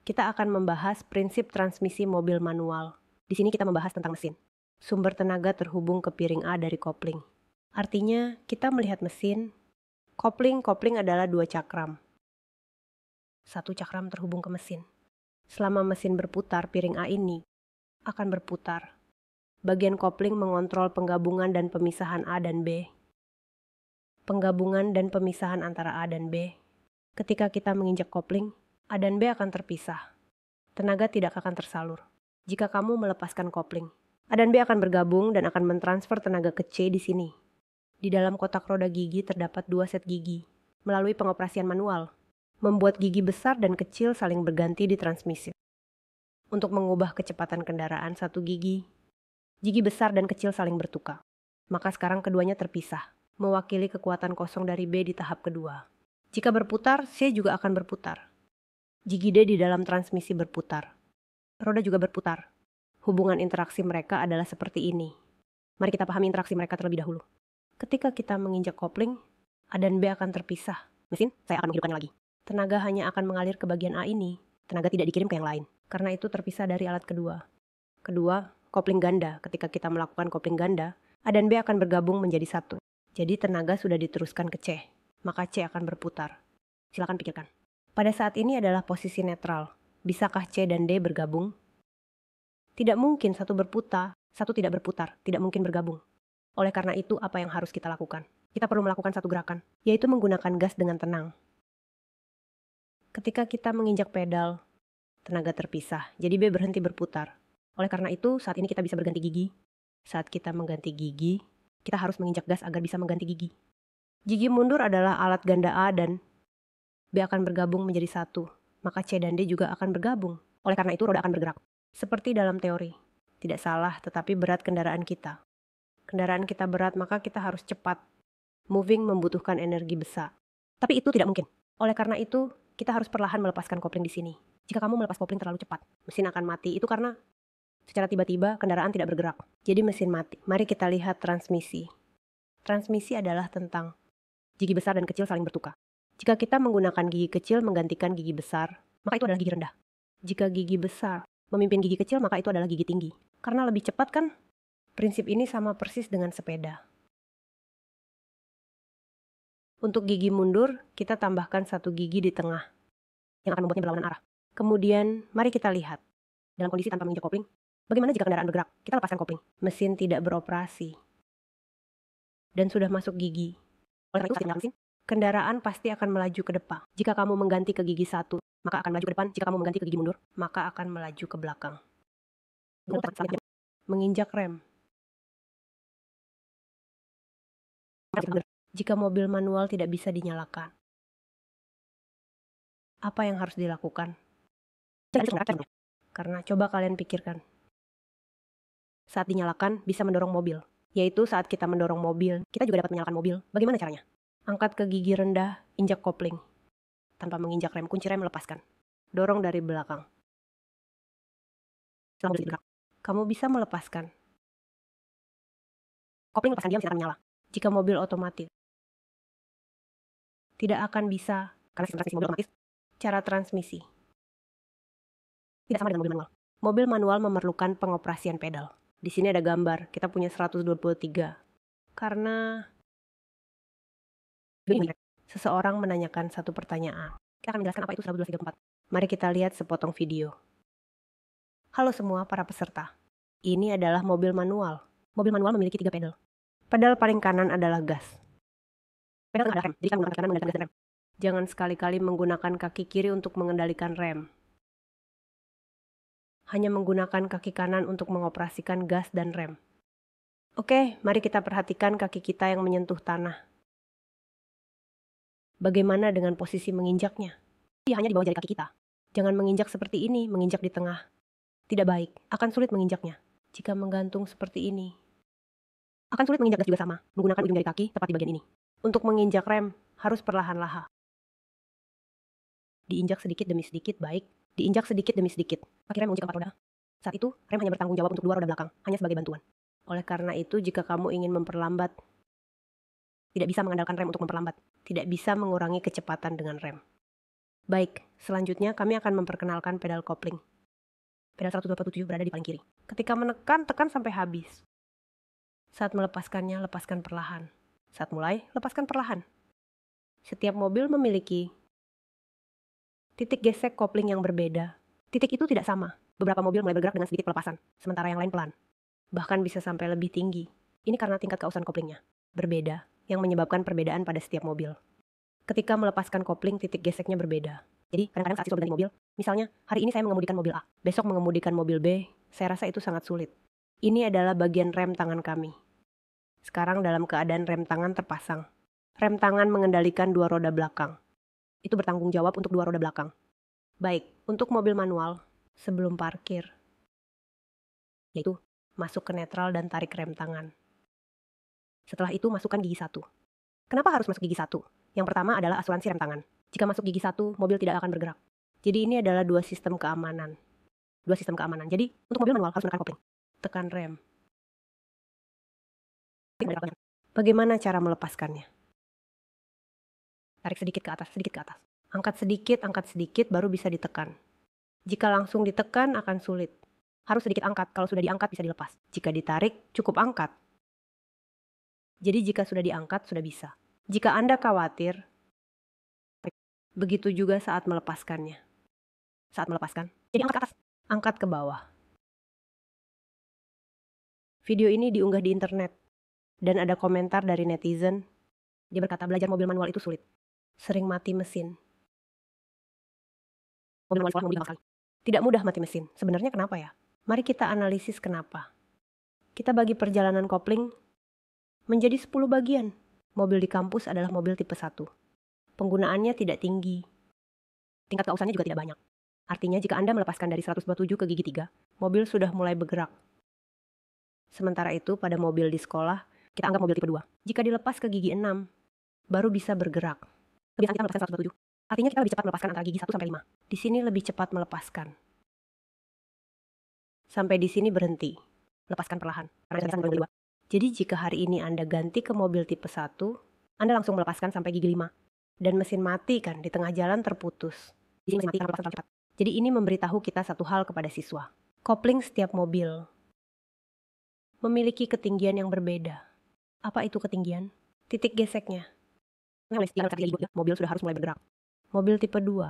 kita akan membahas prinsip transmisi mobil manual. Di sini kita membahas tentang mesin. Sumber tenaga terhubung ke piring A dari kopling. Artinya, kita melihat mesin, kopling adalah dua cakram. Satu cakram terhubung ke mesin. Selama mesin berputar, piring A ini akan berputar. Bagian kopling mengontrol penggabungan dan pemisahan A dan B. Penggabungan dan pemisahan antara A dan B. Ketika kita menginjak kopling, A dan B akan terpisah. Tenaga tidak akan tersalur. Jika kamu melepaskan kopling, A dan B akan bergabung dan akan mentransfer tenaga ke C di sini. Di dalam kotak roda gigi terdapat dua set gigi. Melalui pengoperasian manual, membuat gigi besar dan kecil saling berganti di transmisi. Untuk mengubah kecepatan kendaraan satu gigi besar dan kecil saling bertukar. Maka sekarang keduanya terpisah, mewakili kekuatan kosong dari B di tahap kedua. Jika berputar, C juga akan berputar. Gigi D di dalam transmisi berputar. Roda juga berputar. Hubungan interaksi mereka adalah seperti ini. Mari kita pahami interaksi mereka terlebih dahulu. Ketika kita menginjak kopling, A dan B akan terpisah. Mesin, saya akan menghidupkannya lagi. Tenaga hanya akan mengalir ke bagian A ini. Tenaga tidak dikirim ke yang lain. Karena itu terpisah dari alat kedua. Kedua, kopling ganda. Ketika kita melakukan kopling ganda, A dan B akan bergabung menjadi satu. Jadi tenaga sudah diteruskan ke C. Maka C akan berputar. Silakan pikirkan. Pada saat ini adalah posisi netral. Bisakah C dan D bergabung? Tidak mungkin satu berputar, satu tidak berputar. Tidak mungkin bergabung. Oleh karena itu, apa yang harus kita lakukan? Kita perlu melakukan satu gerakan, yaitu menggunakan gas dengan tenang. Ketika kita menginjak pedal, tenaga terpisah, jadi B berhenti berputar. Oleh karena itu, saat ini kita bisa berganti gigi. Saat kita mengganti gigi, kita harus menginjak gas agar bisa mengganti gigi. Gigi mundur adalah alat ganda A dan B akan bergabung menjadi satu. Maka C dan D juga akan bergabung. Oleh karena itu, roda akan bergerak. Seperti dalam teori. Tidak salah, tetapi berat kendaraan kita. Kendaraan kita berat, maka kita harus cepat. Moving membutuhkan energi besar. Tapi itu tidak mungkin. Oleh karena itu, kita harus perlahan melepaskan kopling di sini. Jika kamu melepas kopling terlalu cepat, mesin akan mati. Itu karena secara tiba-tiba kendaraan tidak bergerak. Jadi mesin mati. Mari kita lihat transmisi. Transmisi adalah tentang gigi besar dan kecil saling bertukar. Jika kita menggunakan gigi kecil menggantikan gigi besar, maka itu adalah gigi rendah. Jika gigi besar memimpin gigi kecil, maka itu adalah gigi tinggi. Karena lebih cepat kan? Prinsip ini sama persis dengan sepeda. Untuk gigi mundur, kita tambahkan satu gigi di tengah, yang akan membuatnya berlawanan arah. Kemudian, mari kita lihat. Dalam kondisi tanpa menginjak kopling, bagaimana jika kendaraan bergerak? Kita lepaskan kopling. Mesin tidak beroperasi. Dan sudah masuk gigi. Oleh karena itu, saat mesin, kendaraan pasti akan melaju ke depan. Jika kamu mengganti ke gigi satu, maka akan melaju ke depan. Jika kamu mengganti ke gigi mundur, maka akan melaju ke belakang. Menginjak rem. Jika mobil manual tidak bisa dinyalakan, apa yang harus dilakukan? Karena coba kalian pikirkan. Saat dinyalakan bisa mendorong mobil. Yaitu saat kita mendorong mobil, kita juga dapat menyalakan mobil. Bagaimana caranya? Angkat ke gigi rendah, injak kopling. Tanpa menginjak rem, kunci rem lepaskan. Dorong dari belakang. Setelah mobil bergerak, kamu bisa melepaskan. Kopling lepaskan diam, mesin akan menyala. Jika mobil otomatis, tidak akan bisa, karena sistem transmisi mobil otomatis, cara transmisi tidak sama dengan mobil manual. Mobil manual memerlukan pengoperasian pedal. Di sini ada gambar, kita punya 123. Karena seseorang menanyakan satu pertanyaan. Kita akan menjelaskan apa itu 134. Mari kita lihat sepotong video. Halo semua para peserta. Ini adalah mobil manual. Mobil manual memiliki 3 pedal. Pedal paling kanan adalah gas. Pedal tengah adalah rem, jadi kita menggunakan kanan mengendalikan gas dan rem. Jangan sekali-kali menggunakan kaki kiri untuk mengendalikan rem. Hanya menggunakan kaki kanan untuk mengoperasikan gas dan rem. Oke, mari kita perhatikan kaki kita yang menyentuh tanah. Bagaimana dengan posisi menginjaknya? Dia hanya di bawah jari kaki kita. Jangan menginjak seperti ini, menginjak di tengah. Tidak baik, akan sulit menginjaknya. Jika menggantung seperti ini, akan sulit menginjak gas juga sama, menggunakan ujung jari kaki tepat di bagian ini. Untuk menginjak rem, harus perlahan-lahan. Diinjak sedikit demi sedikit, baik. Diinjak sedikit demi sedikit. Kaki rem mengunci keempat roda. Saat itu, rem hanya bertanggung jawab untuk 2 roda belakang, hanya sebagai bantuan. Oleh karena itu, jika kamu ingin memperlambat, tidak bisa mengandalkan rem untuk memperlambat. Tidak bisa mengurangi kecepatan dengan rem. Baik, selanjutnya kami akan memperkenalkan pedal kopling. Pedal 127 berada di paling kiri. Ketika menekan, tekan sampai habis. Saat melepaskannya, lepaskan perlahan. Saat mulai, lepaskan perlahan. Setiap mobil memiliki titik gesek kopling yang berbeda. Titik itu tidak sama. Beberapa mobil mulai bergerak dengan sedikit pelepasan, sementara yang lain pelan. Bahkan bisa sampai lebih tinggi. Ini karena tingkat keausan koplingnya berbeda, yang menyebabkan perbedaan pada setiap mobil. Ketika melepaskan kopling, titik geseknya berbeda. Jadi kadang-kadang saat siswa berganti mobil, misalnya hari ini saya mengemudikan mobil A, besok mengemudikan mobil B, saya rasa itu sangat sulit. Ini adalah bagian rem tangan kami. Sekarang dalam keadaan rem tangan terpasang. Rem tangan mengendalikan dua roda belakang. Itu bertanggung jawab untuk dua roda belakang. Baik, untuk mobil manual, sebelum parkir, yaitu masuk ke netral dan tarik rem tangan. Setelah itu masukkan gigi 1. Kenapa harus masuk gigi 1? Yang pertama adalah asuransi rem tangan. Jika masuk gigi 1, mobil tidak akan bergerak. Jadi ini adalah dua sistem keamanan. Jadi untuk mobil manual harus menekan kopling. Tekan rem. Bagaimana cara melepaskannya? Tarik sedikit ke atas, sedikit ke atas. Angkat sedikit, baru bisa ditekan. Jika langsung ditekan akan sulit. Harus sedikit angkat, kalau sudah diangkat bisa dilepas. Jika ditarik, cukup angkat. Jadi jika sudah diangkat, sudah bisa. Jika Anda khawatir, begitu juga saat melepaskannya. Saat melepaskan, jadi angkat ke atas, angkat ke bawah. Video ini diunggah di internet, dan ada komentar dari netizen. Dia berkata belajar mobil manual itu sulit. Sering mati mesin. Mobil manual mengemudi sekali. Tidak mudah mati mesin. Sebenarnya kenapa ya? Mari kita analisis kenapa. Kita bagi perjalanan kopling menjadi 10 bagian. Mobil di kampus adalah mobil tipe 1. Penggunaannya tidak tinggi. Tingkat keausannya juga tidak banyak. Artinya jika Anda melepaskan dari 127 ke gigi 3, mobil sudah mulai bergerak. Sementara itu pada mobil di sekolah, kita anggap mobil tipe 2. Jika dilepas ke gigi 6, baru bisa bergerak. Kebiasaan kita melepaskan 127. Artinya kita lebih cepat melepaskan antara gigi 1 sampai 5. Di sini lebih cepat melepaskan. Sampai di sini berhenti. Lepaskan perlahan. Karena biasanya mobil 2. Jadi jika hari ini Anda ganti ke mobil tipe 1, Anda langsung melepaskan sampai gigi 5. Dan mesin mati kan, di tengah jalan terputus. Di sini mesin mati karena lepaskan terlalu cepat. Jadi ini memberitahu kita satu hal kepada siswa. Kopling setiap mobil memiliki ketinggian yang berbeda. Apa itu ketinggian? Titik geseknya. Mobil sudah harus mulai bergerak. Mobil tipe 2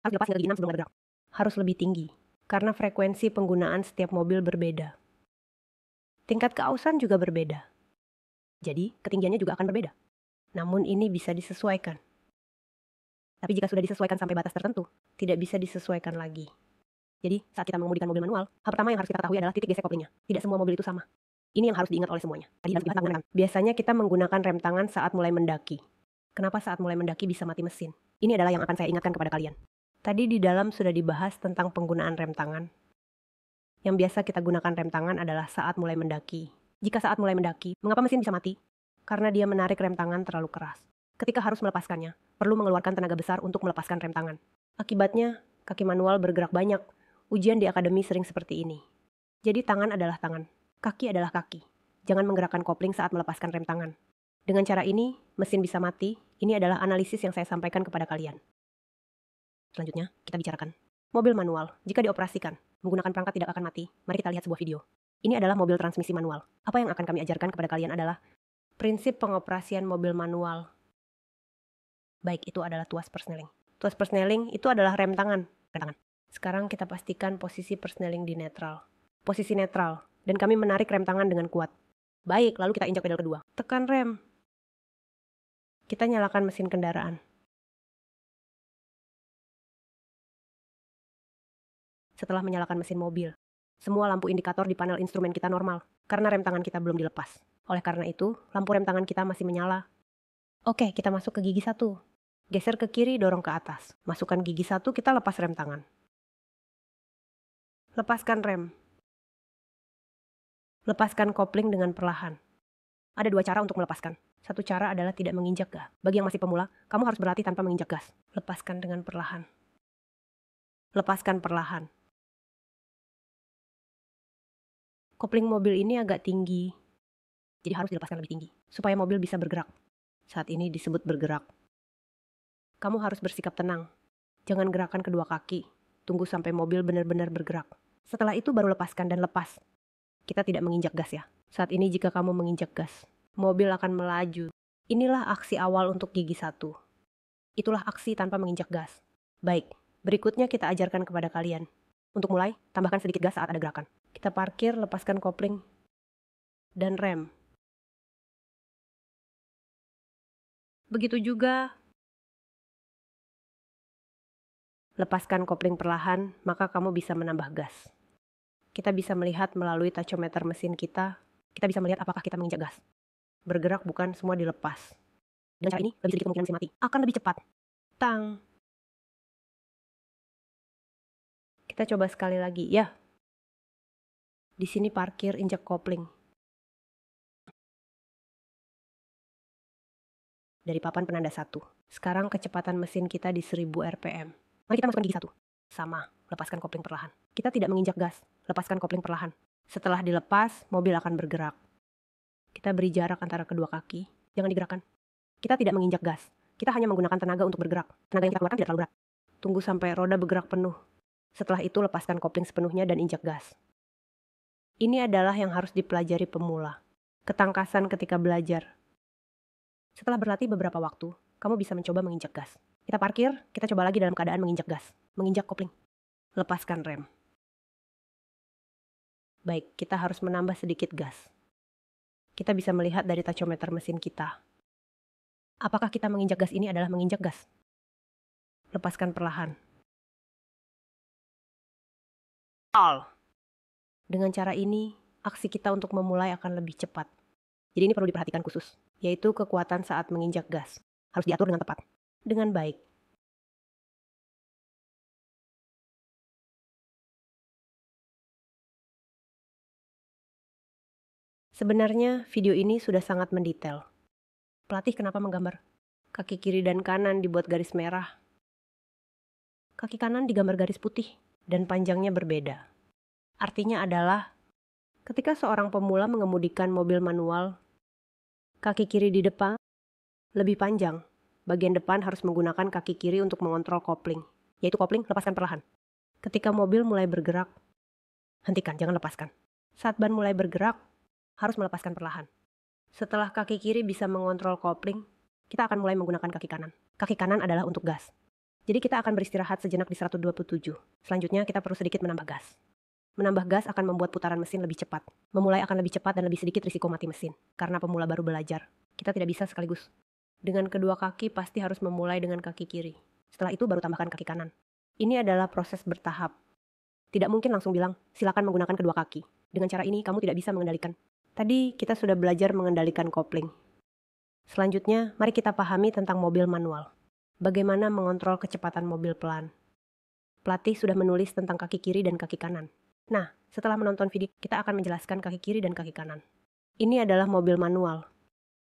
harus dilepas hingga gigi 6 sebelum bergerak. Harus lebih tinggi, karena frekuensi penggunaan setiap mobil berbeda. Tingkat keausan juga berbeda. Jadi, ketinggiannya juga akan berbeda. Namun ini bisa disesuaikan. Tapi jika sudah disesuaikan sampai batas tertentu, tidak bisa disesuaikan lagi. Jadi, saat kita mengemudikan mobil manual, hal pertama yang harus kita ketahui adalah titik gesek koplingnya. Tidak semua mobil itu sama. Ini yang harus diingat oleh semuanya. Biasanya kita menggunakan rem tangan saat mulai mendaki. Kenapa saat mulai mendaki bisa mati mesin? Ini adalah yang akan saya ingatkan kepada kalian. Tadi di dalam sudah dibahas tentang penggunaan rem tangan. Yang biasa kita gunakan rem tangan adalah saat mulai mendaki. Jika saat mulai mendaki, mengapa mesin bisa mati? Karena dia menarik rem tangan terlalu keras. Ketika harus melepaskannya, perlu mengeluarkan tenaga besar untuk melepaskan rem tangan. Akibatnya, kaki manual bergerak banyak. Ujian di akademi sering seperti ini. Jadi tangan adalah tangan, kaki adalah kaki. Jangan menggerakkan kopling saat melepaskan rem tangan. Dengan cara ini, mesin bisa mati. Ini adalah analisis yang saya sampaikan kepada kalian. Selanjutnya, kita bicarakan mobil manual. Jika dioperasikan, menggunakan perangkat tidak akan mati. Mari kita lihat sebuah video. Ini adalah mobil transmisi manual. Apa yang akan kami ajarkan kepada kalian adalah prinsip pengoperasian mobil manual. Baik, itu adalah tuas persneling. Tuas persneling itu adalah rem tangan. Sekarang kita pastikan posisi persneling di netral. Posisi netral. Dan kami menarik rem tangan dengan kuat. Baik, lalu kita injak pedal kedua. Tekan rem. Kita nyalakan mesin kendaraan. Setelah menyalakan mesin mobil, semua lampu indikator di panel instrumen kita normal, karena rem tangan kita belum dilepas. Oleh karena itu, lampu rem tangan kita masih menyala. Oke, kita masuk ke gigi 1. Geser ke kiri, dorong ke atas. Masukkan gigi 1, kita lepas rem tangan. Lepaskan rem. Lepaskan kopling dengan perlahan. Ada dua cara untuk melepaskan. Satu cara adalah tidak menginjak gas. Bagi yang masih pemula, kamu harus berlatih tanpa menginjak gas. Lepaskan dengan perlahan. Lepaskan perlahan. Kopling mobil ini agak tinggi, jadi harus dilepaskan lebih tinggi, supaya mobil bisa bergerak. Saat ini disebut bergerak. Kamu harus bersikap tenang. Jangan gerakan kedua kaki. Tunggu sampai mobil benar-benar bergerak. Setelah itu baru lepaskan dan lepas. Kita tidak menginjak gas ya. Saat ini jika kamu menginjak gas, mobil akan melaju. Inilah aksi awal untuk gigi 1. Itulah aksi tanpa menginjak gas. Baik, berikutnya kita ajarkan kepada kalian. Untuk mulai, tambahkan sedikit gas saat ada gerakan. Kita parkir, lepaskan kopling, dan rem. Begitu juga, lepaskan kopling perlahan, maka kamu bisa menambah gas. Kita bisa melihat melalui tachometer mesin kita bisa melihat apakah kita menginjak gas. Bergerak bukan, semua dilepas. Dengan cara ini, lebih sedikit kemungkinan mesin mati. Akan lebih cepat. Tang. Kita coba sekali lagi, ya. Di sini parkir, injak kopling. Dari papan penanda 1. Sekarang kecepatan mesin kita di 1000 rpm. Mari kita masukkan gigi 1. Sama, lepaskan kopling perlahan. Kita tidak menginjak gas, lepaskan kopling perlahan. Setelah dilepas, mobil akan bergerak. Kita beri jarak antara kedua kaki, jangan digerakkan. Kita tidak menginjak gas, kita hanya menggunakan tenaga untuk bergerak. Tenaga yang kita keluarkan tidak terlalu berat. Tunggu sampai roda bergerak penuh. Setelah itu lepaskan kopling sepenuhnya dan injak gas. Ini adalah yang harus dipelajari pemula. Ketangkasan ketika belajar. Setelah berlatih beberapa waktu, kamu bisa mencoba menginjak gas. Kita parkir, kita coba lagi dalam keadaan menginjak gas. Menginjak kopling. Lepaskan rem. Baik, kita harus menambah sedikit gas. Kita bisa melihat dari tachometer mesin kita. Apakah kita menginjak gas ini adalah menginjak gas? Lepaskan perlahan. Dengan cara ini, aksi kita untuk memulai akan lebih cepat. Jadi ini perlu diperhatikan khusus, yaitu kekuatan saat menginjak gas. Harus diatur dengan tepat, dengan baik. Sebenarnya video ini sudah sangat mendetail. Pelatih kenapa menggambar? Kaki kiri dan kanan dibuat garis merah. Kaki kanan digambar garis putih dan panjangnya berbeda. Artinya adalah ketika seorang pemula mengemudikan mobil manual, kaki kiri di depan lebih panjang. Bagian depan harus menggunakan kaki kiri untuk mengontrol kopling, yaitu kopling lepaskan perlahan. Ketika mobil mulai bergerak, hentikan, jangan lepaskan. Saat ban mulai bergerak, harus melepaskan perlahan. Setelah kaki kiri bisa mengontrol kopling, kita akan mulai menggunakan kaki kanan. Kaki kanan adalah untuk gas. Jadi kita akan beristirahat sejenak di 127. Selanjutnya kita perlu sedikit menambah gas. Menambah gas akan membuat putaran mesin lebih cepat. Memulai akan lebih cepat dan lebih sedikit risiko mati mesin. Karena pemula baru belajar, kita tidak bisa sekaligus. Dengan kedua kaki pasti harus memulai dengan kaki kiri. Setelah itu baru tambahkan kaki kanan. Ini adalah proses bertahap. Tidak mungkin langsung bilang, silakan menggunakan kedua kaki. Dengan cara ini kamu tidak bisa mengendalikan. Tadi kita sudah belajar mengendalikan kopling. Selanjutnya, mari kita pahami tentang mobil manual. Bagaimana mengontrol kecepatan mobil pelan. Pelatih sudah menulis tentang kaki kiri dan kaki kanan. Nah, setelah menonton video, kita akan menjelaskan kaki kiri dan kaki kanan. Ini adalah mobil manual.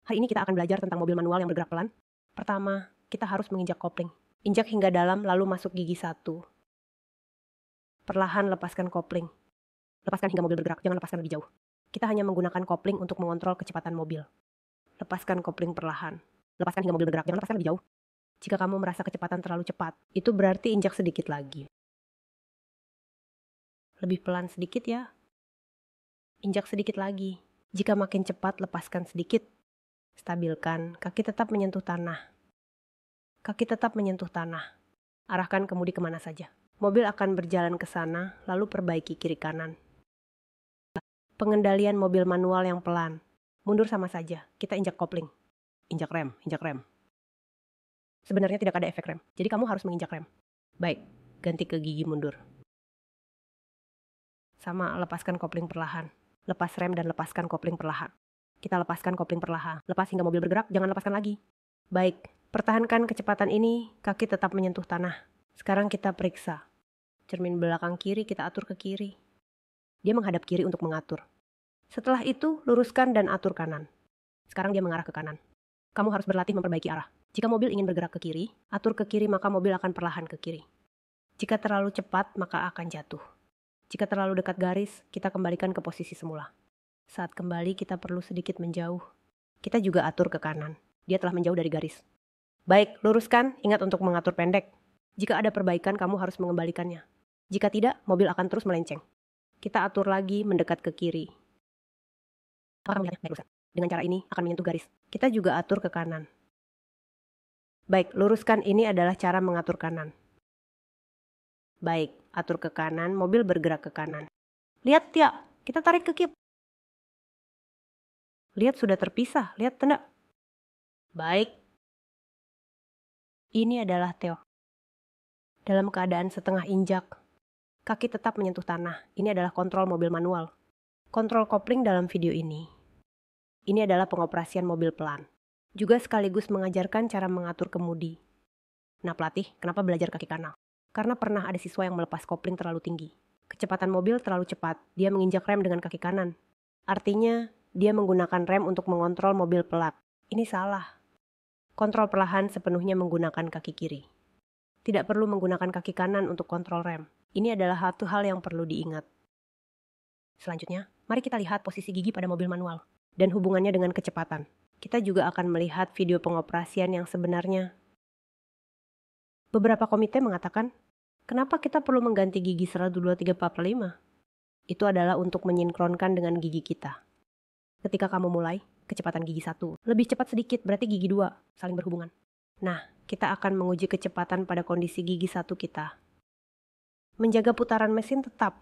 Hari ini kita akan belajar tentang mobil manual yang bergerak pelan. Pertama, kita harus menginjak kopling. Injak hingga dalam lalu masuk gigi 1. Perlahan lepaskan kopling. Lepaskan hingga mobil bergerak, jangan lepaskan lebih jauh. Kita hanya menggunakan kopling untuk mengontrol kecepatan mobil. Lepaskan kopling perlahan. Lepaskan hingga mobil bergerak, jangan lepaskan lebih jauh. Jika kamu merasa kecepatan terlalu cepat, itu berarti injak sedikit lagi. Lebih pelan sedikit ya. Injak sedikit lagi. Jika makin cepat, lepaskan sedikit. Stabilkan, kaki tetap menyentuh tanah. Kaki tetap menyentuh tanah. Arahkan kemudi kemana saja. Mobil akan berjalan ke sana, lalu perbaiki kiri kanan. Pengendalian mobil manual yang pelan. Mundur sama saja, kita injak kopling. Injak rem, injak rem. Sebenarnya tidak ada efek rem, jadi kamu harus menginjak rem. Baik, ganti ke gigi mundur. Sama, lepaskan kopling perlahan. Lepas rem dan lepaskan kopling perlahan. Kita lepaskan kopling perlahan. Lepas hingga mobil bergerak, jangan lepaskan lagi. Baik, pertahankan kecepatan ini, kaki tetap menyentuh tanah. Sekarang kita periksa. Cermin belakang kiri kita atur ke kiri. Dia menghadap kiri untuk mengatur. Setelah itu, luruskan dan atur kanan. Sekarang dia mengarah ke kanan. Kamu harus berlatih memperbaiki arah. Jika mobil ingin bergerak ke kiri, atur ke kiri maka mobil akan perlahan ke kiri. Jika terlalu cepat, maka akan jatuh. Jika terlalu dekat garis, kita kembalikan ke posisi semula. Saat kembali, kita perlu sedikit menjauh. Kita juga atur ke kanan. Dia telah menjauh dari garis. Baik, luruskan, ingat untuk mengatur pendek. Jika ada perbaikan, kamu harus mengembalikannya. Jika tidak, mobil akan terus melenceng. Kita atur lagi mendekat ke kiri. Apakah kamu melihatnya? Baik, luruskan. Dengan cara ini akan menyentuh garis. Kita juga atur ke kanan. Baik, luruskan, ini adalah cara mengatur kanan. Baik, atur ke kanan, mobil bergerak ke kanan. Lihat, Tia, kita tarik ke kip. Lihat, sudah terpisah. Lihat tanda. Baik. Ini adalah Theo. Dalam keadaan setengah injak, kaki tetap menyentuh tanah. Ini adalah kontrol mobil manual. Kontrol kopling dalam video ini. Ini adalah pengoperasian mobil pelan. Juga sekaligus mengajarkan cara mengatur kemudi. Nah, pelatih, kenapa belajar kaki kanan? Karena pernah ada siswa yang melepas kopling terlalu tinggi. Kecepatan mobil terlalu cepat, dia menginjak rem dengan kaki kanan. Artinya, dia menggunakan rem untuk mengontrol mobil pelat. Ini salah. Kontrol perlahan sepenuhnya menggunakan kaki kiri. Tidak perlu menggunakan kaki kanan untuk kontrol rem. Ini adalah satu hal yang perlu diingat. Selanjutnya, mari kita lihat posisi gigi pada mobil manual dan hubungannya dengan kecepatan. Kita juga akan melihat video pengoperasian yang sebenarnya. Beberapa komite mengatakan, kenapa kita perlu mengganti gigi 1, 2, 3, 4, 5? Itu adalah untuk menyinkronkan dengan gigi kita. Ketika kamu mulai, kecepatan gigi 1 lebih cepat sedikit, berarti gigi 2 saling berhubungan. Nah, kita akan menguji kecepatan pada kondisi gigi 1 kita. Menjaga putaran mesin tetap.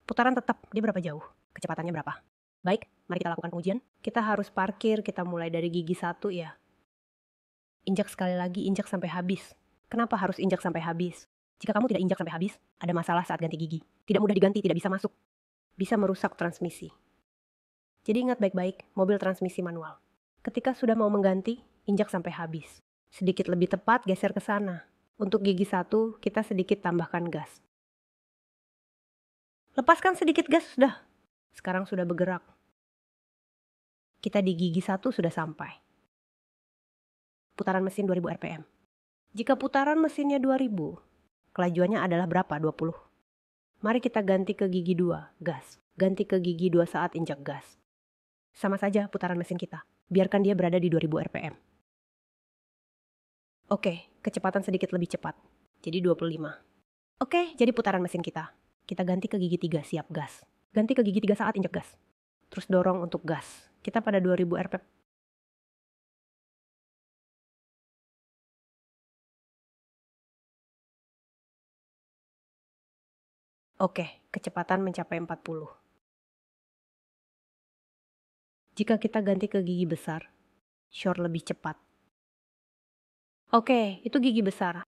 Putaran tetap, dia berapa jauh? Kecepatannya berapa? Baik, mari kita lakukan pengujian. Kita harus parkir, kita mulai dari gigi 1 ya. Injak sekali lagi, injak sampai habis. Kenapa harus injak sampai habis? Jika kamu tidak injak sampai habis, ada masalah saat ganti gigi. Tidak mudah diganti, tidak bisa masuk. Bisa merusak transmisi. Jadi ingat baik-baik, mobil transmisi manual. Ketika sudah mau mengganti, injak sampai habis. Sedikit lebih tepat, geser ke sana. Untuk gigi 1, kita sedikit tambahkan gas. Lepaskan sedikit gas, sudah. Sekarang sudah bergerak. Kita di gigi 1 sudah sampai. Putaran mesin 2000 rpm. Jika putaran mesinnya 2000, kelajuannya adalah berapa? 20. Mari kita ganti ke gigi 2, gas. Ganti ke gigi 2 saat injak gas. Sama saja putaran mesin kita. Biarkan dia berada di 2000 rpm. Oke, kecepatan sedikit lebih cepat. Jadi 25. Oke, jadi putaran mesin kita. Kita ganti ke gigi 3, siap gas. Ganti ke gigi 3 saat injak gas. Terus dorong untuk gas. Kita pada 2000 rpm. Oke, kecepatan mencapai 40. Jika kita ganti ke gigi besar, shore lebih cepat. Oke, itu gigi besar.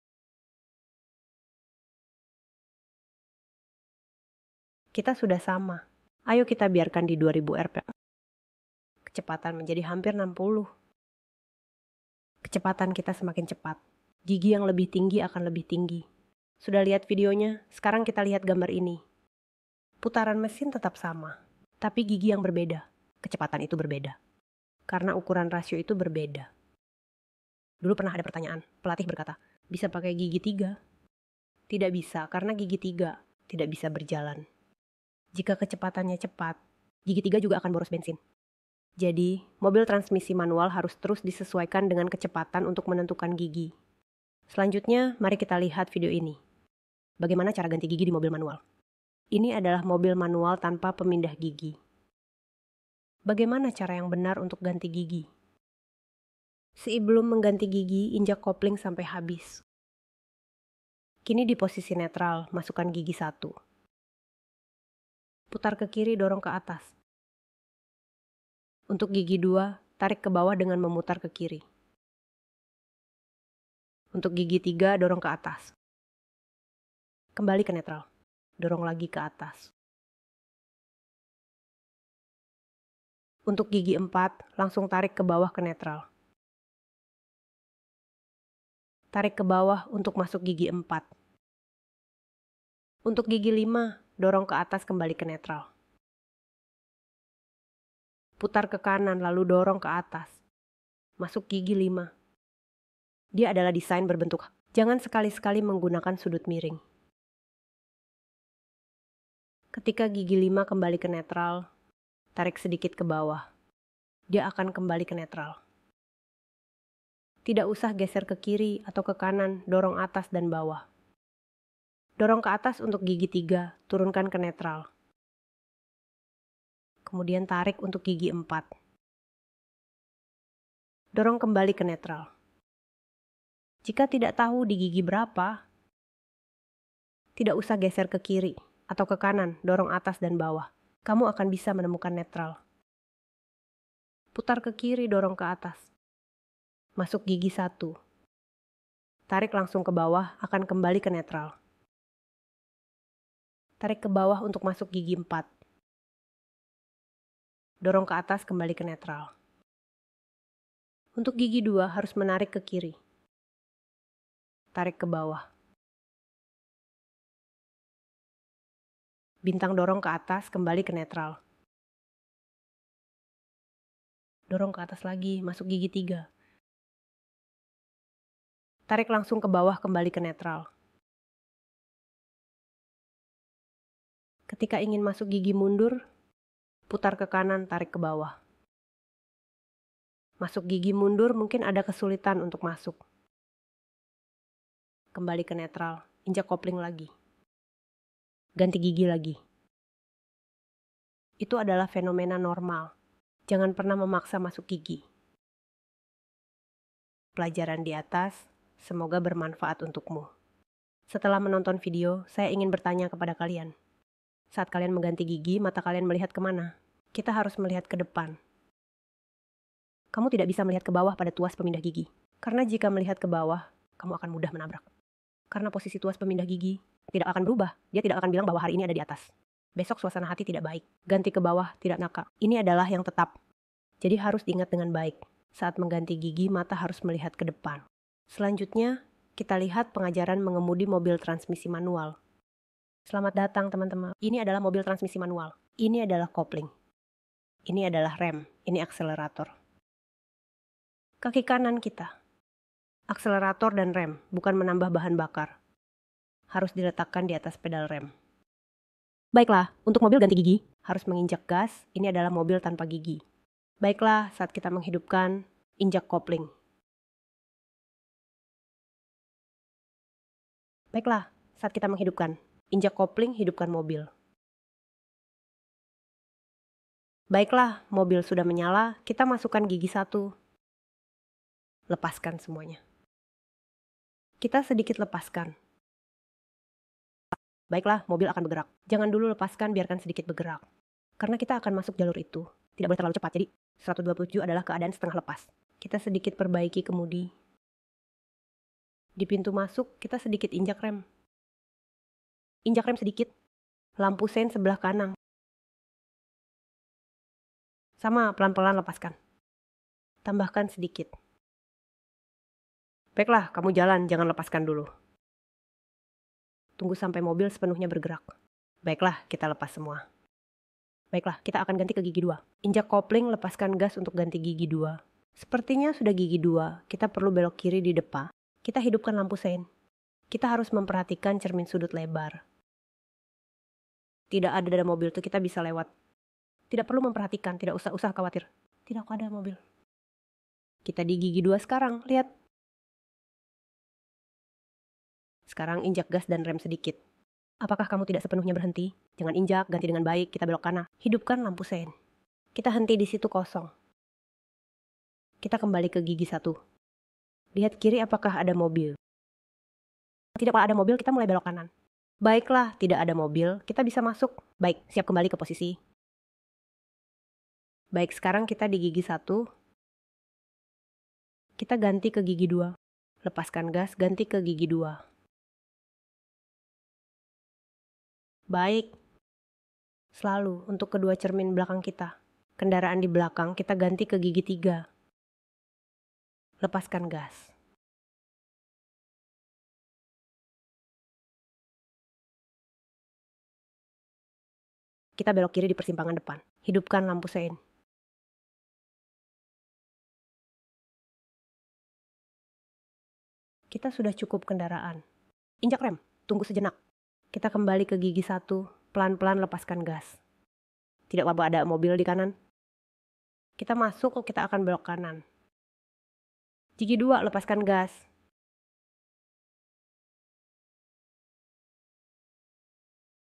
Kita sudah sama. Ayo kita biarkan di 2000 rpm. Kecepatan menjadi hampir 60. Kecepatan kita semakin cepat. Gigi yang lebih tinggi akan lebih tinggi. Sudah lihat videonya? Sekarang kita lihat gambar ini. Putaran mesin tetap sama, tapi gigi yang berbeda. Kecepatan itu berbeda. Karena ukuran rasio itu berbeda. Dulu pernah ada pertanyaan, pelatih berkata, bisa pakai gigi 3? Tidak bisa, karena gigi 3 tidak bisa berjalan. Jika kecepatannya cepat, gigi 3 juga akan boros bensin. Jadi, mobil transmisi manual harus terus disesuaikan dengan kecepatan untuk menentukan gigi. Selanjutnya, mari kita lihat video ini. Bagaimana cara ganti gigi di mobil manual? Ini adalah mobil manual tanpa pemindah gigi. Bagaimana cara yang benar untuk ganti gigi? Sebelum mengganti gigi, injak kopling sampai habis. Kini di posisi netral, masukkan gigi 1. Putar ke kiri, dorong ke atas. Untuk gigi 2, tarik ke bawah dengan memutar ke kiri. Untuk gigi 3, dorong ke atas. Kembali ke netral. Dorong lagi ke atas. Untuk gigi 4, langsung tarik ke bawah ke netral. Tarik ke bawah untuk masuk gigi 4. Untuk gigi 5, dorong ke atas kembali ke netral. Putar ke kanan lalu dorong ke atas. Masuk gigi 5. Dia adalah desain berbentuk. Jangan sekali-sekali menggunakan sudut miring. Ketika gigi 5 kembali ke netral, tarik sedikit ke bawah. Dia akan kembali ke netral. Tidak usah geser ke kiri atau ke kanan, dorong atas dan bawah. Dorong ke atas untuk gigi 3, turunkan ke netral. Kemudian tarik untuk gigi 4. Dorong kembali ke netral. Jika tidak tahu di gigi berapa, tidak usah geser ke kiri atau ke kanan, dorong atas dan bawah. Kamu akan bisa menemukan netral. Putar ke kiri, dorong ke atas. Masuk gigi 1. Tarik langsung ke bawah, akan kembali ke netral. Tarik ke bawah untuk masuk gigi 4. Dorong ke atas, kembali ke netral. Untuk gigi 2 harus menarik ke kiri. Tarik ke bawah. Bintang dorong ke atas, kembali ke netral. Dorong ke atas lagi, masuk gigi 3. Tarik langsung ke bawah, kembali ke netral. Ketika ingin masuk gigi mundur, putar ke kanan, tarik ke bawah. Masuk gigi mundur mungkin ada kesulitan untuk masuk. Kembali ke netral, injak kopling lagi. Ganti gigi lagi. Itu adalah fenomena normal. Jangan pernah memaksa masuk gigi. Pelajaran di atas, semoga bermanfaat untukmu. Setelah menonton video, saya ingin bertanya kepada kalian. Saat kalian mengganti gigi, mata kalian melihat kemana? Kita harus melihat ke depan. Kamu tidak bisa melihat ke bawah pada tuas pemindah gigi. Karena jika melihat ke bawah, kamu akan mudah menabrak. Karena posisi tuas pemindah gigi tidak akan berubah. Dia tidak akan bilang bahwa hari ini ada di atas. Besok suasana hati tidak baik. Ganti ke bawah, tidak nakal. Ini adalah yang tetap. Jadi harus diingat dengan baik. Saat mengganti gigi, mata harus melihat ke depan. Selanjutnya, kita lihat pengajaran mengemudi mobil transmisi manual. Selamat datang teman-teman. Ini adalah mobil transmisi manual. Ini adalah kopling. Ini adalah rem. Ini akselerator. Kaki kanan kita. Akselerator dan rem, bukan menambah bahan bakar. Harus diletakkan di atas pedal rem. Baiklah, untuk mobil ganti gigi, harus menginjak gas. Ini adalah mobil tanpa gigi. Baiklah, saat kita menghidupkan, injak kopling. Baiklah, saat kita menghidupkan, injak kopling, hidupkan mobil. Baiklah, mobil sudah menyala, kita masukkan gigi 1. Lepaskan semuanya. Kita sedikit lepaskan. Baiklah, mobil akan bergerak. Jangan dulu lepaskan, biarkan sedikit bergerak. Karena kita akan masuk jalur itu. Tidak boleh terlalu cepat, jadi 127 adalah keadaan setengah lepas. Kita sedikit perbaiki kemudi. Di pintu masuk, kita sedikit injak rem. Injak rem sedikit. Lampu sein sebelah kanan. Sama, pelan-pelan lepaskan. Tambahkan sedikit. Baiklah, kamu jalan, jangan lepaskan dulu. Tunggu sampai mobil sepenuhnya bergerak. Baiklah, kita lepas semua. Baiklah, kita akan ganti ke gigi 2. Injak kopling, lepaskan gas untuk ganti gigi 2. Sepertinya sudah gigi 2, kita perlu belok kiri di depan. Kita hidupkan lampu sein. Kita harus memperhatikan cermin sudut lebar. Tidak ada mobil itu, kita bisa lewat. Tidak perlu memperhatikan, tidak usah khawatir. Tidak ada mobil. Kita di gigi 2 sekarang, lihat. Sekarang injak gas dan rem sedikit. Apakah kamu tidak sepenuhnya berhenti? Jangan injak, ganti dengan baik, kita belok kanan. Hidupkan lampu sein. Kita henti di situ kosong. Kita kembali ke gigi 1. Lihat kiri apakah ada mobil. Tidak ada mobil, kita mulai belok kanan. Baiklah, tidak ada mobil, kita bisa masuk. Baik, siap kembali ke posisi. Baik, sekarang kita di gigi 1. Kita ganti ke gigi 2. Lepaskan gas, ganti ke gigi 2. Baik. Selalu untuk kedua cermin belakang kita. Kendaraan di belakang kita ganti ke gigi 3. Lepaskan gas. Kita belok kiri di persimpangan depan. Hidupkan lampu sein. Kita sudah cukup kendaraan. Injak rem, tunggu sejenak. Kita kembali ke gigi 1, pelan-pelan lepaskan gas. Tidak apa-apa ada mobil di kanan. Kita masuk, kita akan belok kanan. Gigi 2, lepaskan gas.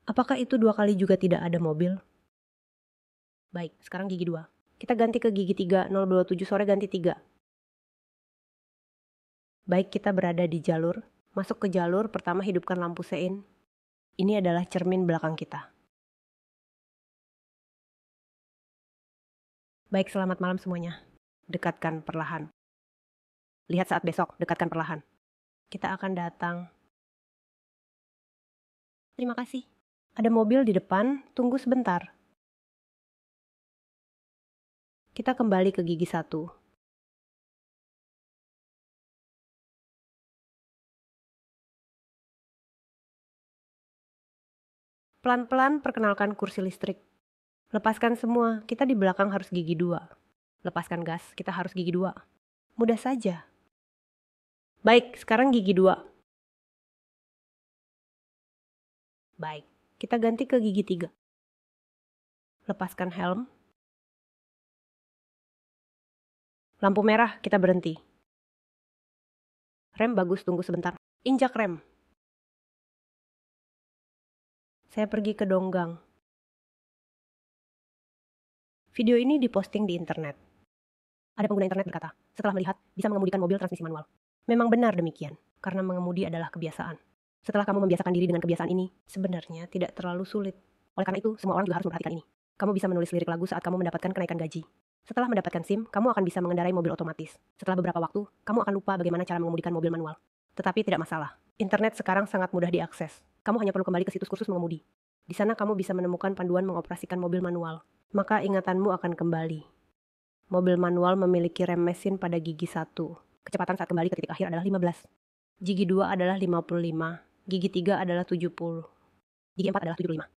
Apakah itu 2 kali juga tidak ada mobil? Baik, sekarang gigi 2. Kita ganti ke gigi 3, 027 sore ganti 3. Baik, kita berada di jalur. Masuk ke jalur, pertama hidupkan lampu sein. Ini adalah cermin belakang kita. Baik, selamat malam semuanya. Dekatkan perlahan. Lihat saat besok, dekatkan perlahan. Kita akan datang. Terima kasih. Ada mobil di depan, tunggu sebentar. Kita kembali ke gigi 1. Pelan-pelan perkenalkan kursi listrik. Lepaskan semua, kita di belakang harus gigi 2. Lepaskan gas, kita harus gigi 2. Mudah saja. Baik, sekarang gigi 2. Baik, kita ganti ke gigi 3. Lepaskan helm. Lampu merah, kita berhenti. Rem bagus, tunggu sebentar. Injak rem. Saya pergi ke Donggang. Video ini diposting di internet. Ada pengguna internet berkata, setelah melihat, bisa mengemudikan mobil transmisi manual. Memang benar demikian, karena mengemudi adalah kebiasaan. Setelah kamu membiasakan diri dengan kebiasaan ini, sebenarnya tidak terlalu sulit. Oleh karena itu, semua orang juga harus memperhatikan ini. Kamu bisa menulis lirik lagu saat kamu mendapatkan kenaikan gaji. Setelah mendapatkan SIM, kamu akan bisa mengendarai mobil otomatis. Setelah beberapa waktu, kamu akan lupa bagaimana cara mengemudikan mobil manual. Tetapi tidak masalah. Internet sekarang sangat mudah diakses. Kamu hanya perlu kembali ke situs kursus mengemudi. Di sana kamu bisa menemukan panduan mengoperasikan mobil manual. Maka ingatanmu akan kembali. Mobil manual memiliki rem mesin pada gigi 1. Kecepatan saat kembali ke titik akhir adalah 15. Gigi 2 adalah 55. Gigi 3 adalah 70. Gigi 4 adalah 75.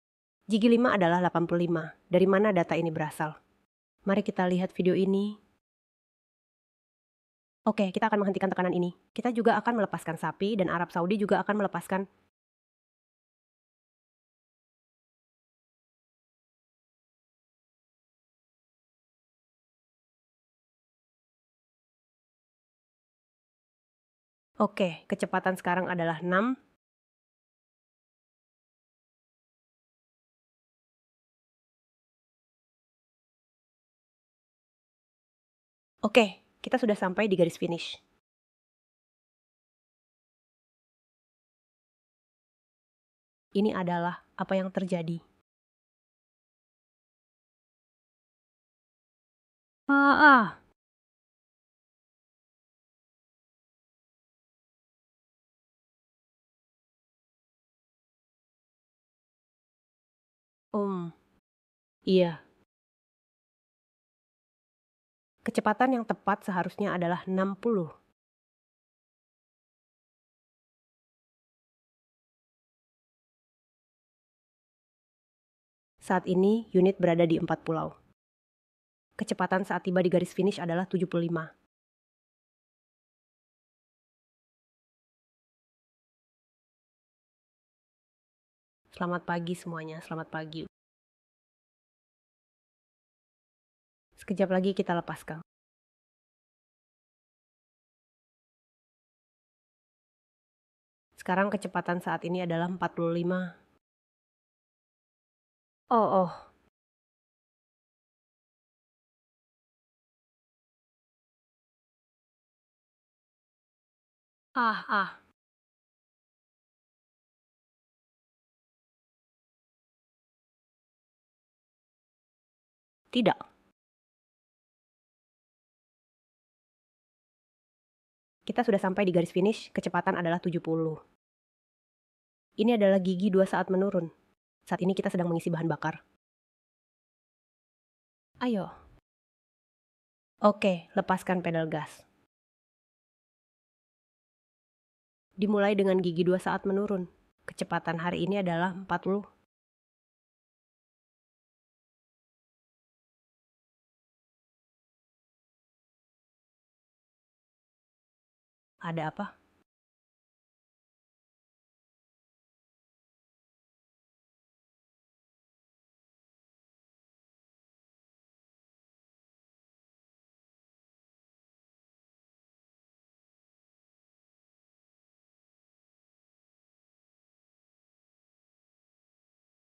Gigi 5 adalah 85. Dari mana data ini berasal? Mari kita lihat video ini. Oke, kita akan menghentikan tekanan ini. Kita juga akan melepaskan sapi dan Arab Saudi juga akan melepaskan. Oke, kecepatan sekarang adalah 6. Oke, kita sudah sampai di garis finish. Ini adalah apa yang terjadi. Ah. Iya. Kecepatan yang tepat seharusnya adalah 60. Saat ini, unit berada di 4 pulau. Kecepatan saat tiba di garis finish adalah 75. Selamat pagi semuanya, selamat pagi. Sekejap lagi kita lepaskan. Sekarang kecepatan saat ini adalah 45. Oh. Ah. Tidak. Kita sudah sampai di garis finish, kecepatan adalah 70. Ini adalah gigi 2 saat menurun. Saat ini kita sedang mengisi bahan bakar. Ayo. Oke, lepaskan pedal gas. Dimulai dengan gigi 2 saat menurun. Kecepatan hari ini adalah 40. Ada apa?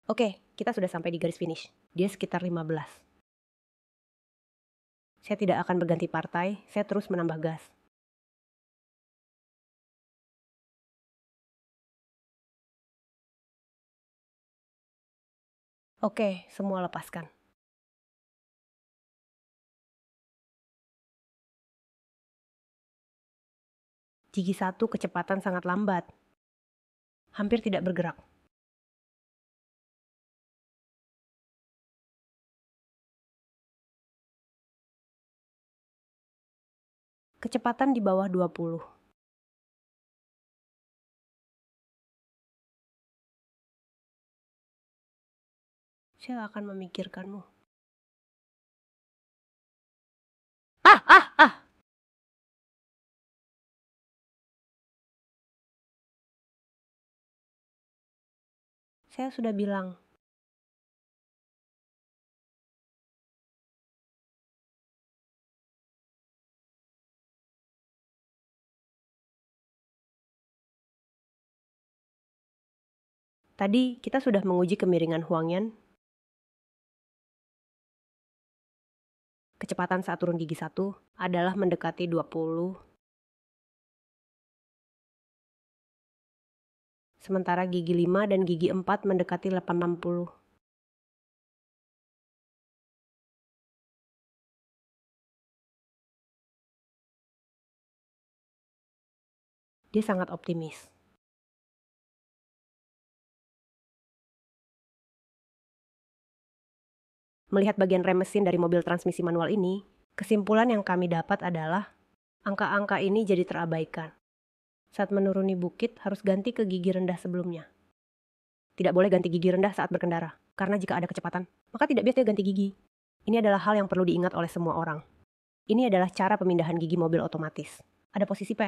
Oke, kita sudah sampai di garis finish. Dia sekitar 15. Saya tidak akan berganti partai, saya terus menambah gas. Oke, semua lepaskan. Gigi 1 kecepatan sangat lambat. Hampir tidak bergerak. Kecepatan di bawah 20. Saya akan memikirkanmu. Saya sudah bilang. Tadi kita sudah menguji kemiringan Huangyan. Kecepatan saat turun gigi 1 adalah mendekati 20. Sementara gigi 5 dan gigi 4 mendekati 80. Dia sangat optimis. Melihat bagian rem mesin dari mobil transmisi manual ini, kesimpulan yang kami dapat adalah angka-angka ini jadi terabaikan. Saat menuruni bukit harus ganti ke gigi rendah sebelumnya. Tidak boleh ganti gigi rendah saat berkendara, karena jika ada kecepatan, maka tidak biasa ganti gigi. Ini adalah hal yang perlu diingat oleh semua orang. Ini adalah cara pemindahan gigi mobil otomatis. Ada posisi P.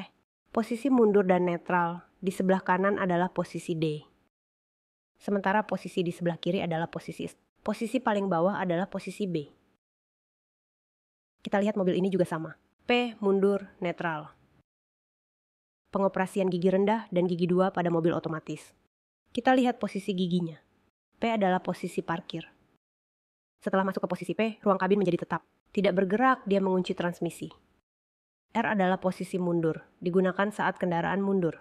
Posisi mundur dan netral di sebelah kanan adalah posisi D. Sementara posisi di sebelah kiri adalah posisi S. Posisi paling bawah adalah posisi B. Kita lihat mobil ini juga sama. P, mundur, netral. Pengoperasian gigi rendah dan gigi 2 pada mobil otomatis. Kita lihat posisi giginya. P adalah posisi parkir. Setelah masuk ke posisi P, ruang kabin menjadi tetap. Tidak bergerak, dia mengunci transmisi. R adalah posisi mundur, digunakan saat kendaraan mundur.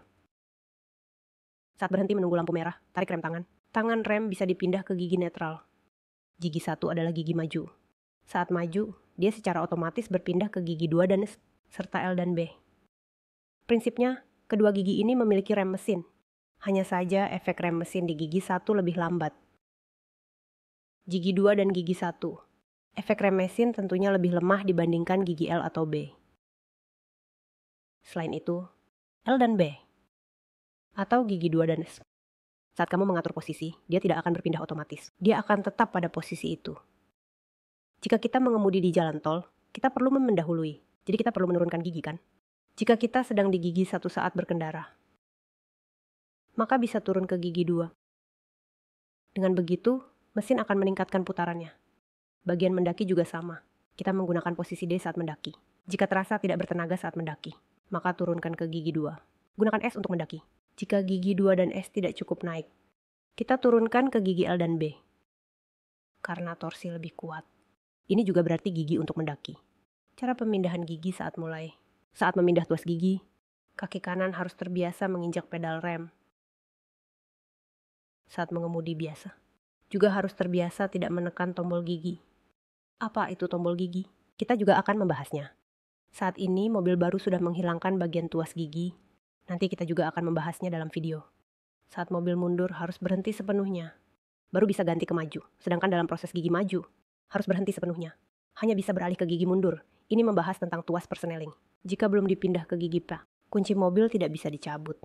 Saat berhenti menunggu lampu merah, tarik rem tangan. Tangan rem bisa dipindah ke gigi netral. Gigi 1 adalah gigi maju. Saat maju, dia secara otomatis berpindah ke gigi 2 dan S, serta L dan B. Prinsipnya, kedua gigi ini memiliki rem mesin. Hanya saja efek rem mesin di gigi 1 lebih lambat. Gigi 2 dan gigi 1. Efek rem mesin tentunya lebih lemah dibandingkan gigi L atau B. Selain itu, L dan B. Atau gigi 2 dan S. Saat kamu mengatur posisi, dia tidak akan berpindah otomatis. Dia akan tetap pada posisi itu. Jika kita mengemudi di jalan tol, kita perlu mendahului. Jadi kita perlu menurunkan gigi kan? Jika kita sedang di gigi 1 saat berkendara, maka bisa turun ke gigi 2. Dengan begitu, mesin akan meningkatkan putarannya. Bagian mendaki juga sama. Kita menggunakan posisi D saat mendaki. Jika terasa tidak bertenaga saat mendaki, maka turunkan ke gigi 2. Gunakan S untuk mendaki. Jika gigi 2 dan S tidak cukup naik, kita turunkan ke gigi L dan B. Karena torsi lebih kuat. Ini juga berarti gigi untuk mendaki. Cara pemindahan gigi saat mulai. Saat memindah tuas gigi, kaki kanan harus terbiasa menginjak pedal rem. Saat mengemudi biasa, juga harus terbiasa tidak menekan tombol gigi. Apa itu tombol gigi? Kita juga akan membahasnya. Saat ini mobil baru sudah menghilangkan bagian tuas gigi. Nanti kita juga akan membahasnya dalam video. Saat mobil mundur harus berhenti sepenuhnya. Baru bisa ganti ke maju. Sedangkan dalam proses gigi maju, harus berhenti sepenuhnya. Hanya bisa beralih ke gigi mundur. Ini membahas tentang tuas persneling. Jika belum dipindah ke gigi P, kunci mobil tidak bisa dicabut.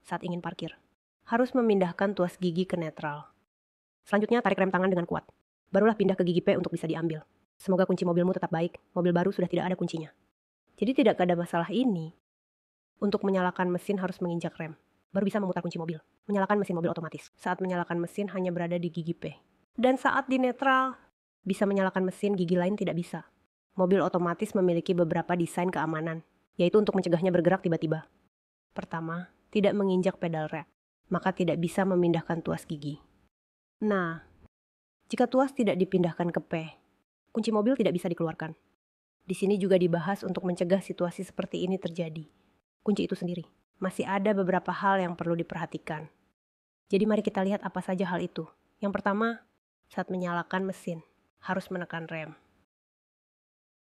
Saat ingin parkir, harus memindahkan tuas gigi ke netral. Selanjutnya tarik rem tangan dengan kuat. Barulah pindah ke gigi P untuk bisa diambil. Semoga kunci mobilmu tetap baik. Mobil baru sudah tidak ada kuncinya. Jadi tidak ada masalah ini. Untuk menyalakan mesin harus menginjak rem. Baru bisa memutar kunci mobil. Menyalakan mesin mobil otomatis. Saat menyalakan mesin hanya berada di gigi P. Dan saat di netral, bisa menyalakan mesin, gigi lain tidak bisa. Mobil otomatis memiliki beberapa desain keamanan, yaitu untuk mencegahnya bergerak tiba-tiba. Pertama, tidak menginjak pedal rem, maka tidak bisa memindahkan tuas gigi. Nah, jika tuas tidak dipindahkan ke P, kunci mobil tidak bisa dikeluarkan. Di sini juga dibahas untuk mencegah situasi seperti ini terjadi. Kunci itu sendiri. Masih ada beberapa hal yang perlu diperhatikan. Jadi mari kita lihat apa saja hal itu. Yang pertama, saat menyalakan mesin, harus menekan rem.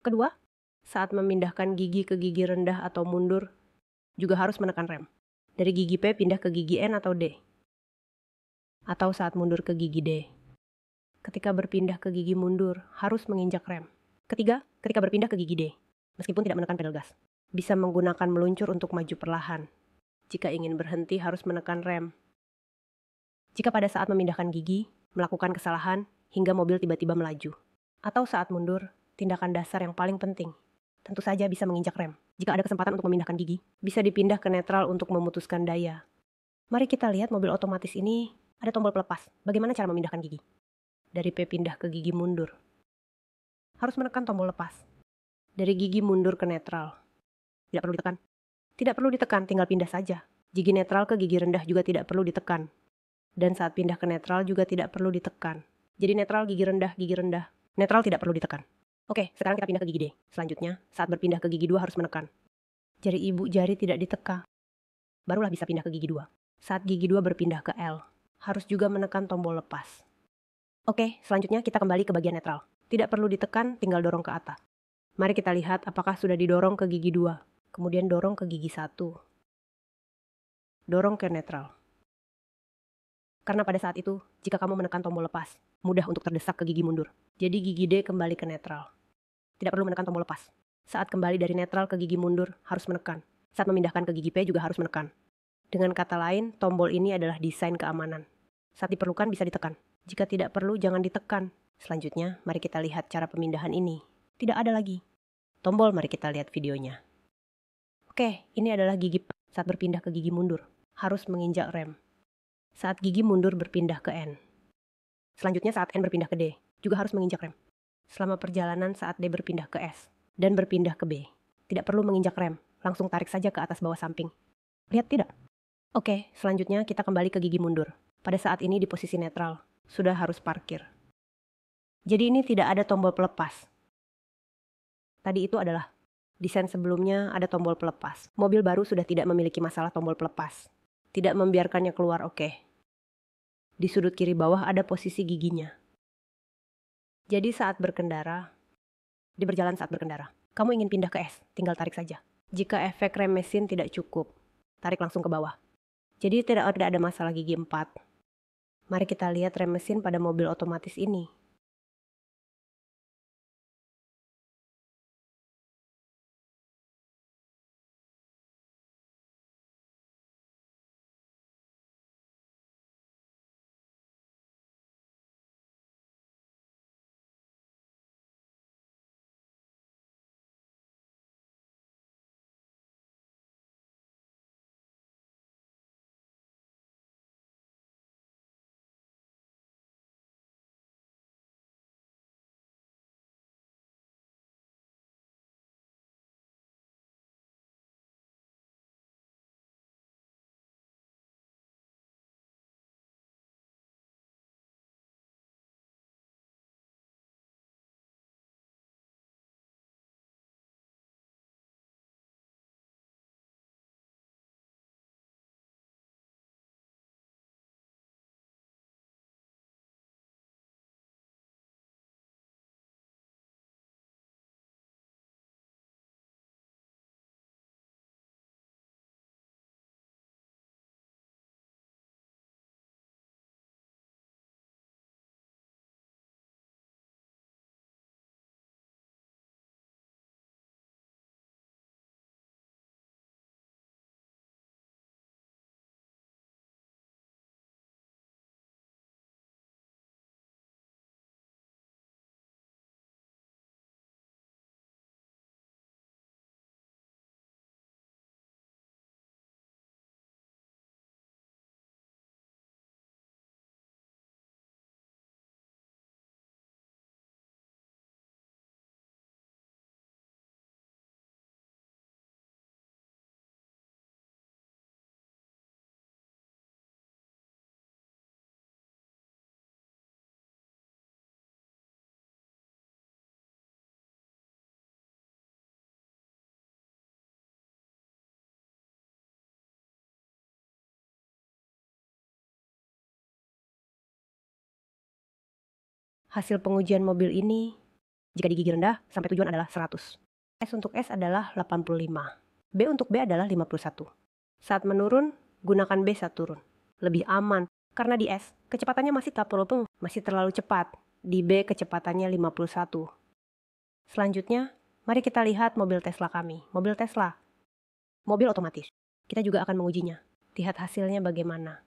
Kedua, saat memindahkan gigi ke gigi rendah atau mundur, juga harus menekan rem. Dari gigi P pindah ke gigi N atau D. Atau saat mundur ke gigi D. Ketika berpindah ke gigi mundur, harus menginjak rem. Ketiga, ketika berpindah ke gigi D, meskipun tidak menekan pedal gas, bisa menggunakan meluncur untuk maju perlahan. Jika ingin berhenti, harus menekan rem. Jika pada saat memindahkan gigi, melakukan kesalahan hingga mobil tiba-tiba melaju. Atau saat mundur, tindakan dasar yang paling penting, tentu saja bisa menginjak rem. Jika ada kesempatan untuk memindahkan gigi, bisa dipindah ke netral untuk memutuskan daya. Mari kita lihat mobil otomatis ini ada tombol pelepas. Bagaimana cara memindahkan gigi? Dari P pindah ke gigi mundur. Harus menekan tombol lepas. Dari gigi mundur ke netral. Tidak perlu ditekan. Tidak perlu ditekan, tinggal pindah saja. Gigi netral ke gigi rendah juga tidak perlu ditekan. Dan saat pindah ke netral juga tidak perlu ditekan. Jadi netral, gigi rendah, gigi rendah. Netral tidak perlu ditekan. Oke, sekarang kita pindah ke gigi D. Selanjutnya, saat berpindah ke gigi 2 harus menekan. Jari ibu jari tidak ditekan. Barulah bisa pindah ke gigi 2. Saat gigi 2 berpindah ke L, harus juga menekan tombol lepas. Oke, selanjutnya kita kembali ke bagian netral. Tidak perlu ditekan, tinggal dorong ke atas. Mari kita lihat apakah sudah didorong ke gigi 2. Kemudian dorong ke gigi 1. Dorong ke netral. Karena pada saat itu, jika kamu menekan tombol lepas, mudah untuk terdesak ke gigi mundur. Jadi gigi D kembali ke netral. Tidak perlu menekan tombol lepas. Saat kembali dari netral ke gigi mundur, harus menekan. Saat memindahkan ke gigi P juga harus menekan. Dengan kata lain, tombol ini adalah desain keamanan. Saat diperlukan bisa ditekan. Jika tidak perlu, jangan ditekan. Selanjutnya, mari kita lihat cara pemindahan ini. Tidak ada lagi tombol, mari kita lihat videonya. Oke, ini adalah gigi P. Saat berpindah ke gigi mundur, harus menginjak rem. Saat gigi mundur berpindah ke N. Selanjutnya saat N berpindah ke D, juga harus menginjak rem. Selama perjalanan saat D berpindah ke S, dan berpindah ke B, tidak perlu menginjak rem, langsung tarik saja ke atas bawah samping. Lihat tidak? Oke, selanjutnya kita kembali ke gigi mundur. Pada saat ini di posisi netral, sudah harus parkir. Jadi ini tidak ada tombol pelepas. Tadi itu adalah desain sebelumnya ada tombol pelepas. Mobil baru sudah tidak memiliki masalah tombol pelepas. Tidak membiarkannya keluar, oke. Di sudut kiri bawah ada posisi giginya. Jadi saat berkendara, di berjalan saat berkendara, kamu ingin pindah ke S, tinggal tarik saja. Jika efek rem mesin tidak cukup, tarik langsung ke bawah. Jadi tidak ada masalah gigi 4. Mari kita lihat rem mesin pada mobil otomatis ini. Hasil pengujian mobil ini, jika di gigi rendah sampai tujuan adalah 100. S untuk S adalah 85. B untuk B adalah 51. Saat menurun, gunakan B saat turun. Lebih aman, karena di S, kecepatannya masih terlalu cepat. Di B, kecepatannya 51. Selanjutnya, mari kita lihat mobil Tesla kami. Mobil Tesla, mobil otomatis. Kita juga akan mengujinya. Lihat hasilnya bagaimana.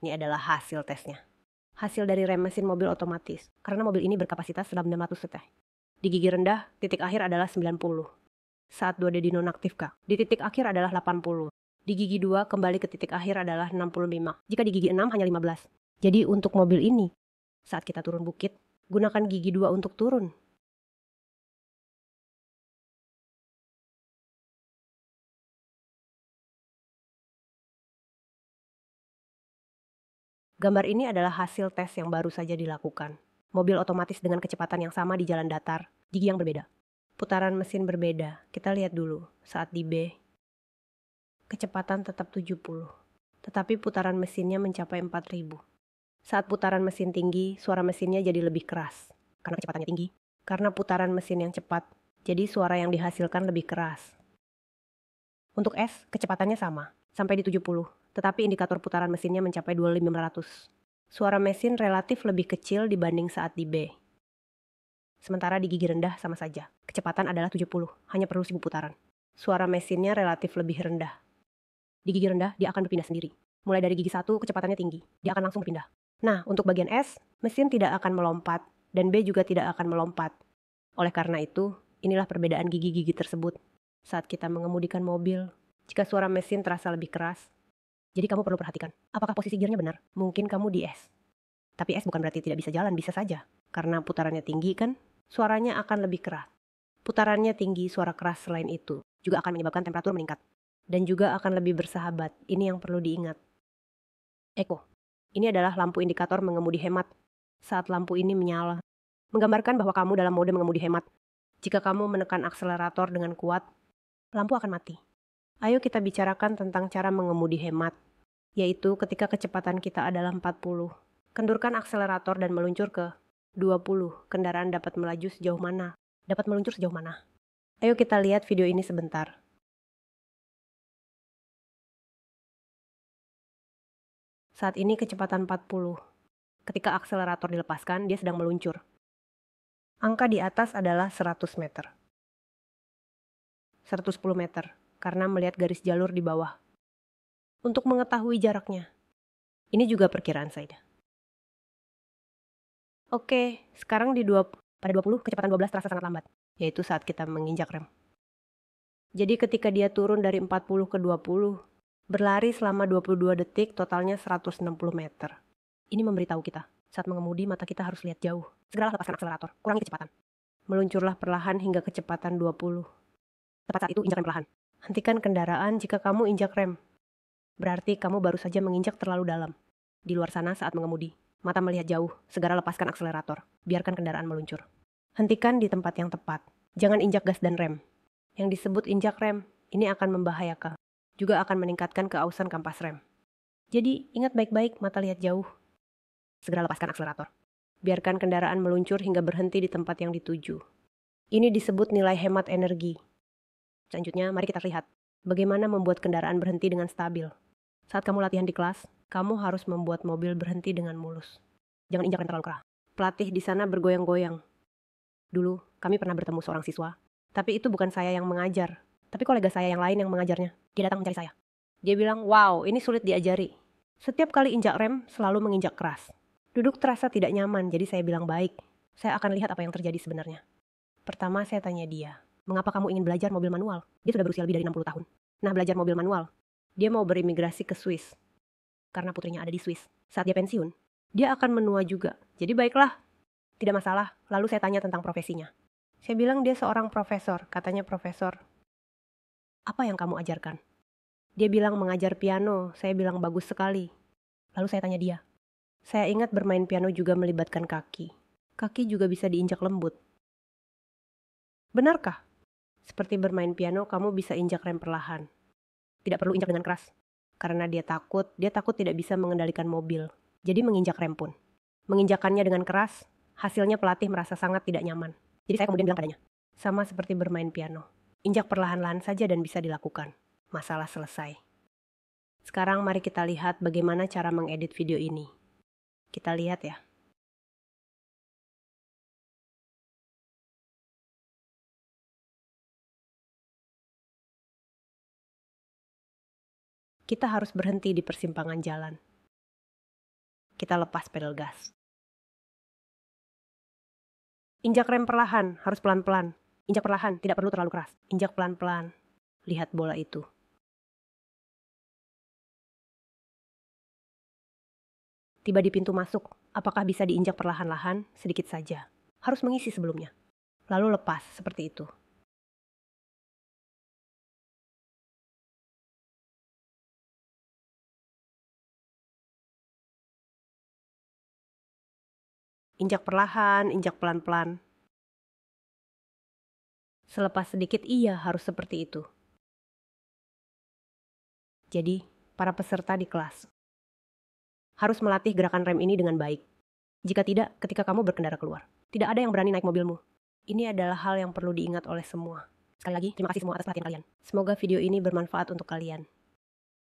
Ini adalah hasil tesnya. Hasil dari rem mesin mobil otomatis, karena mobil ini berkapasitas 900 cc. Di gigi rendah, titik akhir adalah 90. Saat 2D dinonaktifkan, di titik akhir adalah 80. Di gigi 2 kembali ke titik akhir adalah 65. Jika di gigi 6 hanya 15. Jadi untuk mobil ini, saat kita turun bukit, gunakan gigi 2 untuk turun. Gambar ini adalah hasil tes yang baru saja dilakukan. Mobil otomatis dengan kecepatan yang sama di jalan datar, gigi yang berbeda. Putaran mesin berbeda. Kita lihat dulu, saat di B, kecepatan tetap 70, tetapi putaran mesinnya mencapai 4000. Saat putaran mesin tinggi, suara mesinnya jadi lebih keras, karena kecepatannya tinggi. Karena putaran mesin yang cepat, jadi suara yang dihasilkan lebih keras. Untuk S, kecepatannya sama, sampai di 70, tetapi indikator putaran mesinnya mencapai 2500. Suara mesin relatif lebih kecil dibanding saat di B. Sementara di gigi rendah sama saja, kecepatan adalah 70, hanya perlu 1000 putaran. Suara mesinnya relatif lebih rendah. Di gigi rendah, dia akan berpindah sendiri. Mulai dari gigi 1, kecepatannya tinggi, dia akan langsung berpindah. Nah, untuk bagian S, mesin tidak akan melompat, dan B juga tidak akan melompat. Oleh karena itu, inilah perbedaan gigi-gigi tersebut. Saat kita mengemudikan mobil, jika suara mesin terasa lebih keras, jadi kamu perlu perhatikan, apakah posisi gearnya benar? Mungkin kamu di S. Tapi S bukan berarti tidak bisa jalan, bisa saja. Karena putarannya tinggi kan, suaranya akan lebih keras. Putarannya tinggi, suara keras selain itu juga akan menyebabkan temperatur meningkat. Dan juga akan lebih bersahabat, ini yang perlu diingat. Eko, ini adalah lampu indikator mengemudi hemat. Saat lampu ini menyala, menggambarkan bahwa kamu dalam mode mengemudi hemat. Jika kamu menekan akselerator dengan kuat, lampu akan mati. Ayo kita bicarakan tentang cara mengemudi hemat, yaitu ketika kecepatan kita adalah 40. Kendurkan akselerator dan meluncur ke 20. Kendaraan dapat melaju sejauh mana? Dapat meluncur sejauh mana? Ayo kita lihat video ini sebentar. Saat ini kecepatan 40. Ketika akselerator dilepaskan, dia sedang meluncur. Angka di atas adalah 100 meter. 110 meter, karena melihat garis jalur di bawah. Untuk mengetahui jaraknya, ini juga perkiraan saya. Oke, sekarang pada 20, kecepatan 12 terasa sangat lambat, yaitu saat kita menginjak rem. Jadi ketika dia turun dari 40 ke 20, berlari selama 22 detik, totalnya 160 meter. Ini memberitahu kita, saat mengemudi mata kita harus lihat jauh. Segeralah lepaskan akselerator, kurangi kecepatan. Meluncurlah perlahan hingga kecepatan 20. Tepat saat itu injak rem perlahan. Hentikan kendaraan jika kamu injak rem. Berarti kamu baru saja menginjak terlalu dalam. Di luar sana saat mengemudi, mata melihat jauh, segera lepaskan akselerator. Biarkan kendaraan meluncur. Hentikan di tempat yang tepat. Jangan injak gas dan rem. Yang disebut injak rem, ini akan membahayakan. Juga akan meningkatkan keausan kampas rem. Jadi, ingat baik-baik, mata lihat jauh. Segera lepaskan akselerator. Biarkan kendaraan meluncur hingga berhenti di tempat yang dituju. Ini disebut nilai hemat energi. Selanjutnya, mari kita lihat bagaimana membuat kendaraan berhenti dengan stabil. Saat kamu latihan di kelas, kamu harus membuat mobil berhenti dengan mulus. Jangan injak rem terlalu keras. Pelatih di sana bergoyang-goyang. Dulu, kami pernah bertemu seorang siswa, tapi itu bukan saya yang mengajar, tapi kolega saya yang lain yang mengajarnya. Dia datang mencari saya. Dia bilang, wow, ini sulit diajari. Setiap kali injak rem, selalu menginjak keras. Duduk terasa tidak nyaman, jadi saya bilang baik. Saya akan lihat apa yang terjadi sebenarnya. Pertama saya tanya dia, mengapa kamu ingin belajar mobil manual? Dia sudah berusia lebih dari 60 tahun. Nah, belajar mobil manual. Dia mau berimigrasi ke Swiss. Karena putrinya ada di Swiss. Saat dia pensiun, dia akan menua juga. Jadi baiklah, tidak masalah. Lalu saya tanya tentang profesinya. Saya bilang dia seorang profesor. Katanya profesor, apa yang kamu ajarkan? Dia bilang mengajar piano. Saya bilang bagus sekali. Lalu saya tanya dia. Saya ingat bermain piano juga melibatkan kaki. Kaki juga bisa diinjak lembut. Benarkah? Seperti bermain piano, kamu bisa injak rem perlahan. Tidak perlu injak dengan keras. Karena dia takut tidak bisa mengendalikan mobil. Jadi menginjak rem pun. Menginjakannya dengan keras, hasilnya pelatih merasa sangat tidak nyaman. Jadi saya kemudian bilang padanya, sama seperti bermain piano. Injak perlahan-lahan saja dan bisa dilakukan. Masalah selesai. Sekarang mari kita lihat bagaimana cara mengedit video ini. Kita lihat ya. Kita harus berhenti di persimpangan jalan. Kita lepas pedal gas. Injak rem perlahan, harus pelan-pelan. Injak perlahan, tidak perlu terlalu keras. Injak pelan-pelan. Lihat bola itu. Tiba di pintu masuk, apakah bisa diinjak perlahan-lahan, sedikit saja. Harus mengisi sebelumnya. Lalu lepas, seperti itu. Injak perlahan, injak pelan-pelan. Selepas sedikit iya harus seperti itu. Jadi, para peserta di kelas harus melatih gerakan rem ini dengan baik. Jika tidak, ketika kamu berkendara keluar, tidak ada yang berani naik mobilmu. Ini adalah hal yang perlu diingat oleh semua. Sekali lagi, terima kasih semua atas perhatian kalian. Semoga video ini bermanfaat untuk kalian.